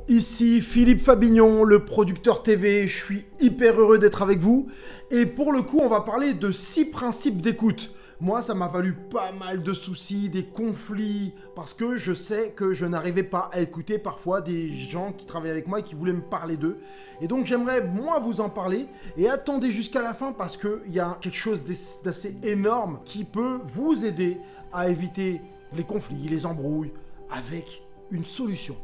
Ici Philippe Fabignon, le producteur TV, je suis hyper heureux d'être avec vous. Et pour le coup, on va parler de 6 principes d'écoute. Moi, ça m'a valu pas mal de soucis, des conflits, parce que je sais que je n'arrivais pas à écouter parfois des gens qui travaillaient avec moi et qui voulaient me parler d'eux. Et donc j'aimerais, moi, vous en parler. Et attendez jusqu'à la fin parce qu'il y a quelque chose d'assez énorme qui peut vous aider à éviter les conflits, les embrouilles, avec une solution.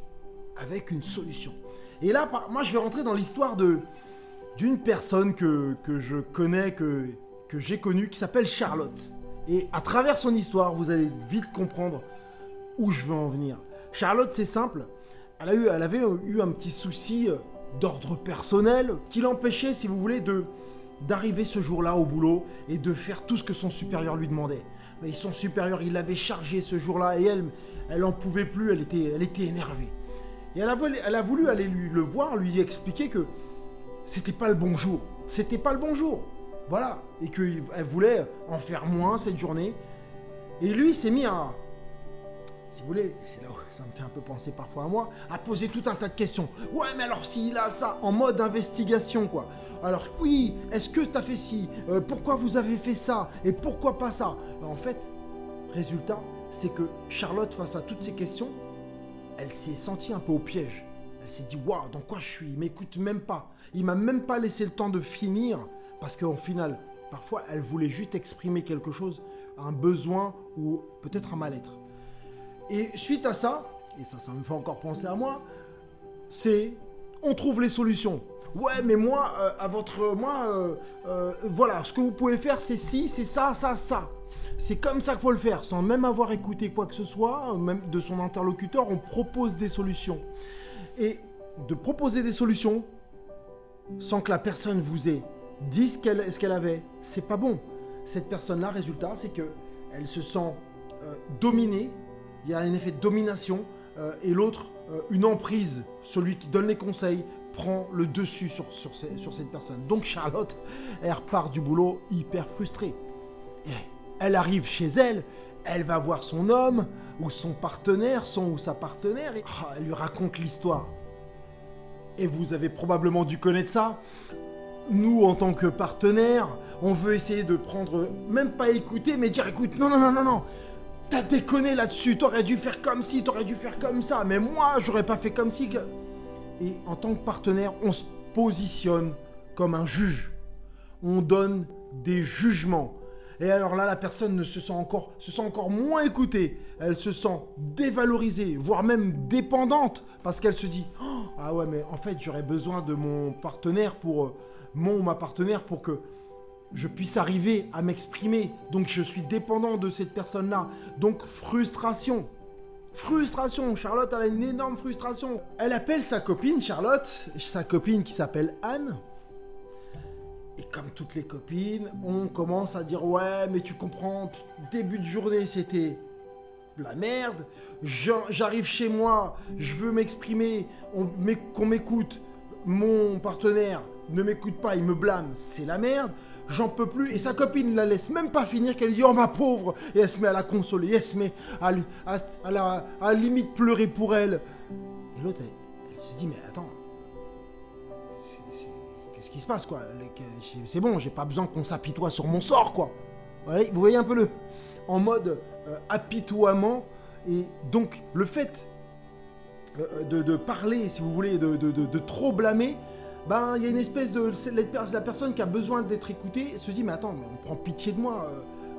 Et là, moi, je vais rentrer dans l'histoire d'une personne que je connais, que j'ai connue, qui s'appelle Charlotte. Et à travers son histoire, vous allez vite comprendre où je veux en venir. Charlotte, c'est simple. Elle avait eu un petit souci d'ordre personnel qui l'empêchait, si vous voulez, d'arriver ce jour-là au boulot et de faire tout ce que son supérieur lui demandait. Mais son supérieur, il l'avait chargé ce jour-là et elle en pouvait plus, elle était énervée. Et elle a voulu aller le voir, lui expliquer que c'était pas le bon jour. C'était pas le bon jour. Voilà. Et qu'elle voulait en faire moins cette journée. Et lui, il s'est mis à... Si vous voulez, c'est là où ça me fait un peu penser parfois à moi, à poser tout un tas de questions. Ouais, mais alors s'il a ça, en mode investigation, quoi. Alors oui, est-ce que t'as fait ci pourquoi vous avez fait ça? Et pourquoi pas ça? En fait, résultat, c'est que Charlotte, face à toutes ces questions, elle s'est sentie un peu au piège. Elle s'est dit, waouh, dans quoi je suis? Il m'écoute même pas. Il m'a même pas laissé le temps de finir. Parce qu'au final, parfois, elle voulait juste exprimer quelque chose, un besoin ou peut-être un mal-être. Et suite à ça, et ça me fait encore penser à moi, c'est, on trouve les solutions. Ouais, mais moi, voilà, ce que vous pouvez faire, c'est ci, c'est ça, ça, ça. C'est comme ça qu'il faut le faire, sans même avoir écouté quoi que ce soit, même de son interlocuteur, on propose des solutions. Et de proposer des solutions, sans que la personne vous ait dit ce qu'elle avait, c'est pas bon. Cette personne-là, résultat, c'est qu'elle se sent dominée, il y a un effet de domination, et l'autre, une emprise, celui qui donne les conseils, prend le dessus sur cette personne. Donc Charlotte, elle repart du boulot hyper frustrée. Et elle arrive chez elle, elle va voir son homme, ou son partenaire, ou sa partenaire, et elle lui raconte l'histoire. Et vous avez probablement dû connaître ça. Nous, en tant que partenaire, on veut essayer de prendre, même pas écouter, mais dire, écoute, non, t'as déconné là-dessus, t'aurais dû faire comme ci, t'aurais dû faire comme ça, mais moi, j'aurais pas fait comme ci. Et en tant que partenaire, on se positionne comme un juge. On donne des jugements. Et alors là, la personne se sent encore moins écoutée. Elle se sent dévalorisée, voire même dépendante, parce qu'elle se dit, oh, ah ouais, mais en fait, j'aurais besoin de mon partenaire ma partenaire pour que je puisse arriver à m'exprimer. Donc je suis dépendant de cette personne-là. Donc frustration. Frustration. Charlotte, elle a une énorme frustration. Elle appelle sa copine, Charlotte, sa copine qui s'appelle Anne. Et comme toutes les copines, on commence à dire, ouais, mais tu comprends, début de journée, c'était la merde. J'arrive chez moi, je veux m'exprimer, qu'on m'écoute. Mon partenaire ne m'écoute pas, il me blâme, c'est la merde, j'en peux plus. Et sa copine ne la laisse même pas finir, qu'elle lui dit, oh ma pauvre, et elle se met à la consoler, elle se met à limite pleurer pour elle. Et l'autre, elle se dit, mais attends, qu'est-ce qui se passe, quoi? C'est bon, j'ai pas besoin qu'on s'apitoie sur mon sort, quoi. Vous voyez un peu en mode apitoiement. Et donc, le fait de parler, si vous voulez, de trop blâmer, ben, il y a une espèce la personne qui a besoin d'être écoutée se dit, mais attends, mais on prend pitié de moi.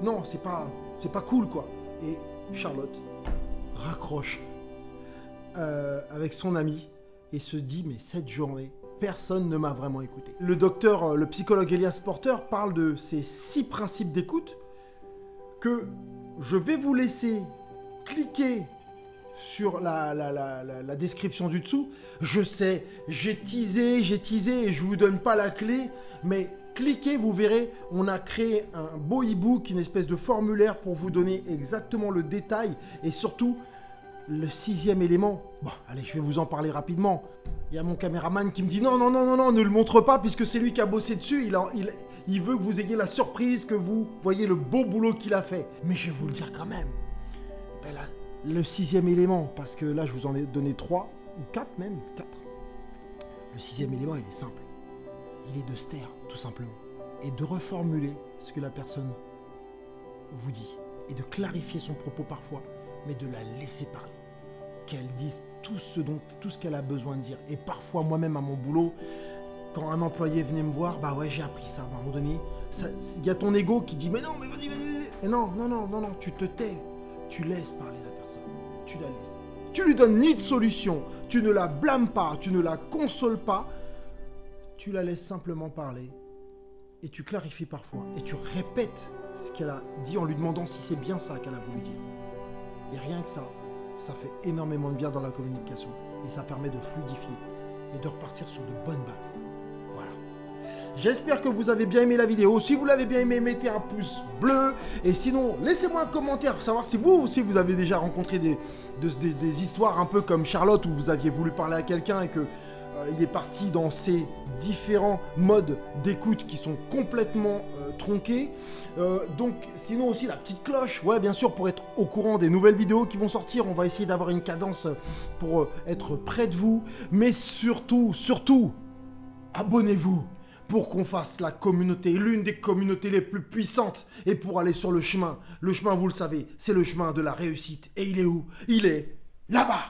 Non, c'est pas cool, quoi. Et Charlotte raccroche avec son ami et se dit, mais cette journée, personne ne m'a vraiment écouté. Le psychologue Elias Porter parle de ces 6 principes d'écoute que je vais vous laisser cliquer sur la description du dessous. Je sais, j'ai teasé et je vous donne pas la clé, mais cliquez, vous verrez, on a créé un beau e-book, une espèce de formulaire pour vous donner exactement le détail et surtout le 6e élément. Bon, allez, je vais vous en parler rapidement. Il y a mon caméraman qui me dit non, ne le montre pas puisque c'est lui qui a bossé dessus. Il veut que vous ayez la surprise, que vous voyez le beau boulot qu'il a fait. Mais je vais vous le dire quand même. Ben là, le 6e élément, parce que là, je vous en ai donné 3. ou 4 même, 4. Le 6e élément, il est simple. Il est de se taire, tout simplement. Et de reformuler ce que la personne vous dit. Et de clarifier son propos parfois, mais de la laisser parler. Qu'elle dise tout ce qu'elle a besoin de dire. Et parfois, moi-même, à mon boulot, quand un employé venait me voir, bah ouais, j'ai appris ça. À un moment donné, il y a ton ego qui dit, mais non, mais vas-y. Et non, tu te tais. Tu laisses parler la personne. Tu la laisses. Tu lui donnes ni de solution. Tu ne la blâmes pas. Tu ne la consoles pas. Tu la laisses simplement parler. Et tu clarifies parfois. Et tu répètes ce qu'elle a dit en lui demandant si c'est bien ça qu'elle a voulu dire. Et rien que ça fait énormément de bien dans la communication. Et ça permet de fluidifier et de repartir sur de bonnes bases. Voilà. J'espère que vous avez bien aimé la vidéo. Si vous l'avez bien aimé, mettez un pouce bleu. Et sinon, laissez-moi un commentaire pour savoir si vous aussi vous avez déjà rencontré des histoires un peu comme Charlotte où vous aviez voulu parler à quelqu'un et que il est parti dans ces différents modes d'écoute qui sont complètement tronqués. Donc, sinon aussi la petite cloche, ouais, bien sûr, pour être au courant des nouvelles vidéos qui vont sortir. On va essayer d'avoir une cadence pour être près de vous. Mais surtout, abonnez-vous pour qu'on fasse la communauté, l'une des communautés les plus puissantes. Et pour aller sur le chemin, vous le savez, c'est le chemin de la réussite. Et il est où? Il est là-bas.